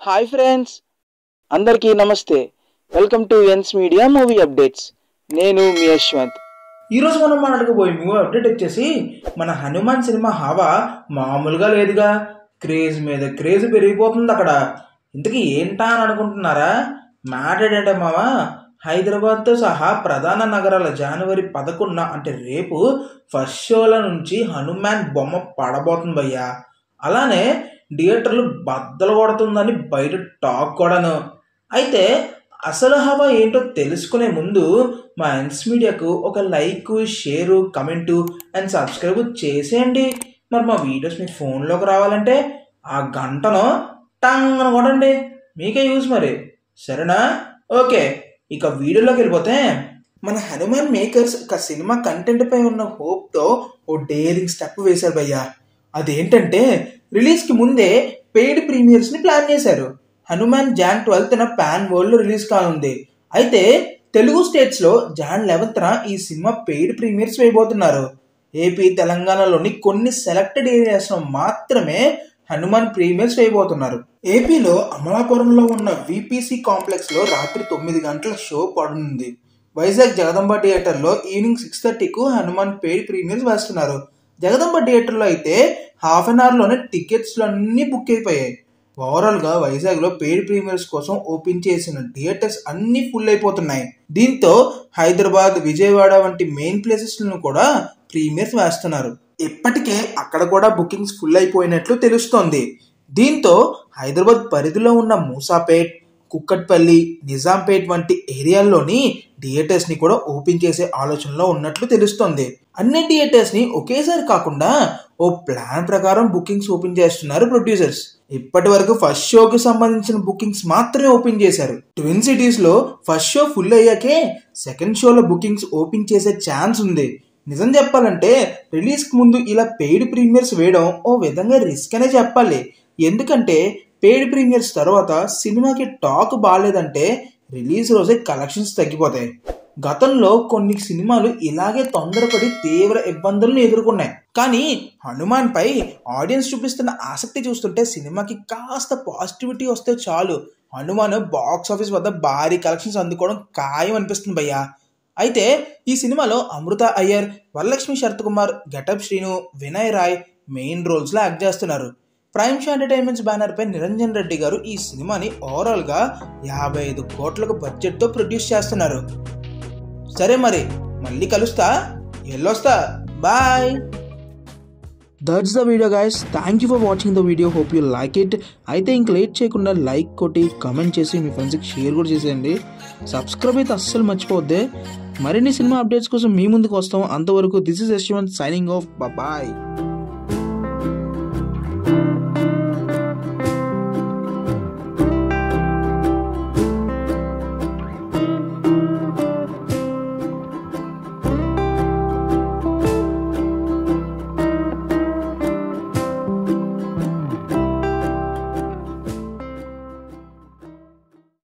Hi friends, అందరికీ నమస్తే. Welcome to NS media movie updates. నేను మీ యశ్వంత్. ఈరోజు మనం మాట్లాడుకోబోయే మూవీ అప్డేట్ వచ్చేసి మన హనుమాన్ సినిమా హవా మామూలుగా లేదుగా. క్రేజ్ మీద క్రేజ్ పెరిగిపోతుంది అక్కడ. ఇంతకీ ఏంటా అని అనుకుంటున్నారా? మ్యాటర్ ఏంటంటే మావా, హైదరాబాద్తో సహా ప్రధాన నగరాల జనవరి 11 అంటే రేపు ఫస్ట్ షోల నుంచి హనుమాన్ బొమ్మ పడబోతుంది భయ్యా. అలానే థియేటర్లు బద్దలు కొడుతుందని బయట టాక్ కూడాను. అయితే అసలు హవా ఏంటో తెలుసుకునే ముందు మా ఎన్స్ మీడియాకు ఒక like, share, comment and subscribe చేసేయండి. మరి మా వీడియోస్ మీ ఫోన్లోకి రావాలంటే ఆ గంటను టంగ్ అని కొట్టండి, మీకే యూజ్ మరి. సరేనా? ఓకే, ఇక వీడియోలోకి వెళ్ళిపోతే మన హనుమాన్ మేకర్స్ ఒక సినిమా కంటెంట్ పై ఉన్న హోప్తో ఓ డేరింగ్ స్టెప్ వేశారు భయ్యా. అదేంటంటే రిలీజ్కి ముందే పెయిడ్ ప్రీమియర్స్ని ప్లాన్ చేశారు. హనుమాన్ జాన్ 12న పాన్ వరల్డ్లో రిలీజ్ కానుంది. అయితే తెలుగు స్టేట్స్లో జాన్ 11న ఈ సినిమా పెయిడ్ ప్రీమియర్స్ వేయబోతున్నారు. ఏపీ, తెలంగాణలోని కొన్ని సెలెక్టెడ్ ఏరియాస్లో మాత్రమే హనుమాన్ ప్రీమియర్స్ వేయబోతున్నారు. ఏపీలో అమలాపురంలో ఉన్న విపిసి కాంప్లెక్స్లో రాత్రి 9 గంటల షో పడుతుంది. వైజాగ్ జగదంబ థియేటర్లో ఈవినింగ్ 6:30కు హనుమాన్ పెయిడ్ ప్రీమియర్స్ వేస్తున్నారు. జగదంబ థియేటర్లో అయితే హాఫ్ అన్ అవర్లోనే టికెట్స్లు అన్నీ బుక్ అయిపోయాయి. ఓవరాల్గా వైజాగ్లో పెయిడ్ ప్రీమియర్స్ కోసం ఓపెన్ చేసిన థియేటర్స్ అన్నీ ఫుల్ అయిపోతున్నాయి. దీంతో హైదరాబాద్, విజయవాడ వంటి మెయిన్ ప్లేసెస్లను కూడా ప్రీమియర్స్ వేస్తున్నారు. ఇప్పటికే అక్కడ కూడా బుకింగ్స్ ఫుల్ అయిపోయినట్లు తెలుస్తోంది. దీంతో హైదరాబాద్ పరిధిలో ఉన్న మూసాపేట్, కుక్కట్పల్లి, నిజాంపేట్ వంటి ఏరియాల్లోని థియేటర్స్ ని కూడా ఓపెన్ చేసే ఆలోచనలో ఉన్నట్లు తెలుస్తోంది. అన్ని థియేటర్స్ ని ఒకేసారి కాకుండా ఓ ప్లాన్ ప్రకారం బుకింగ్స్ ఓపెన్ చేస్తున్నారు ప్రొడ్యూసర్స్. ఇప్పటి వరకు ఫస్ట్ షోకి సంబంధించిన బుకింగ్స్ మాత్రమే ఓపెన్ చేశారు. ట్విన్ సిటీస్ లో ఫస్ట్ షో ఫుల్ అయ్యాకే సెకండ్ షోలో బుకింగ్స్ ఓపెన్ చేసే ఛాన్స్ ఉంది. నిజం చెప్పాలంటే రిలీజ్ కి ముందు ఇలా పెయిడ్ ప్రీమియర్స్ వేయడం ఓ విధంగా రిస్క్ అనే చెప్పాలి. ఎందుకంటే పెయిడ్ ప్రీమియర్స్ తర్వాత సినిమాకి టాక్ బాగాలేదంటే రిలీజ్ రోజే కలెక్షన్స్ తగ్గిపోతాయి. గతంలో కొన్ని సినిమాలు ఇలాగే తొందరపడి తీవ్ర ఇబ్బందులను ఎదుర్కొన్నాయి. కానీ హనుమాన్ పై ఆడియన్స్ చూపిస్తున్న ఆసక్తి చూస్తుంటే సినిమాకి కాస్త పాజిటివిటీ వస్తే చాలు హనుమాన్ బాక్స్ ఆఫీస్ వద్ద భారీ కలెక్షన్స్ అందుకోవడం ఖాయం అనిపిస్తుంది భయ్యా. అయితే ఈ సినిమాలో అమృత అయ్యర్, వరలక్ష్మి శరత్ కుమార్, గెటప్ శ్రీను, వినయ్ రాయ్ మెయిన్ రోల్స్లో యాక్ట్ చేస్తున్నారు. ప్రైమ్ షో ఎంటర్టైన్మెంట్స్ బ్యానర్ పై నిరంజన్ రెడ్డి గారు ఈ సినిమాని ఓవరాల్ గా 55 కోట్లకు బడ్జెట్ తో ప్రొడ్యూస్ చేస్తున్నారు. సరే మరి మళ్ళీ కలుస్తా, ఎల్లొస్తా, bye. That's the video guys. Thank you for watching the video. Hope you like it. అయితే ఇంక లేట్ చేయకుండా లైక్ కొట్టి కామెంట్ చేసి మీ ఫ్రెండ్స్కి షేర్ కూడా చేసేయండి. సబ్స్క్రైబ్ అయితే అస్సలు మర్చిపోద్దే. మరిన్ని సినిమా అప్డేట్స్ కోసం మీ ముందుకు వస్తాం. అంతవరకు this is Yashwant signing off. Bye.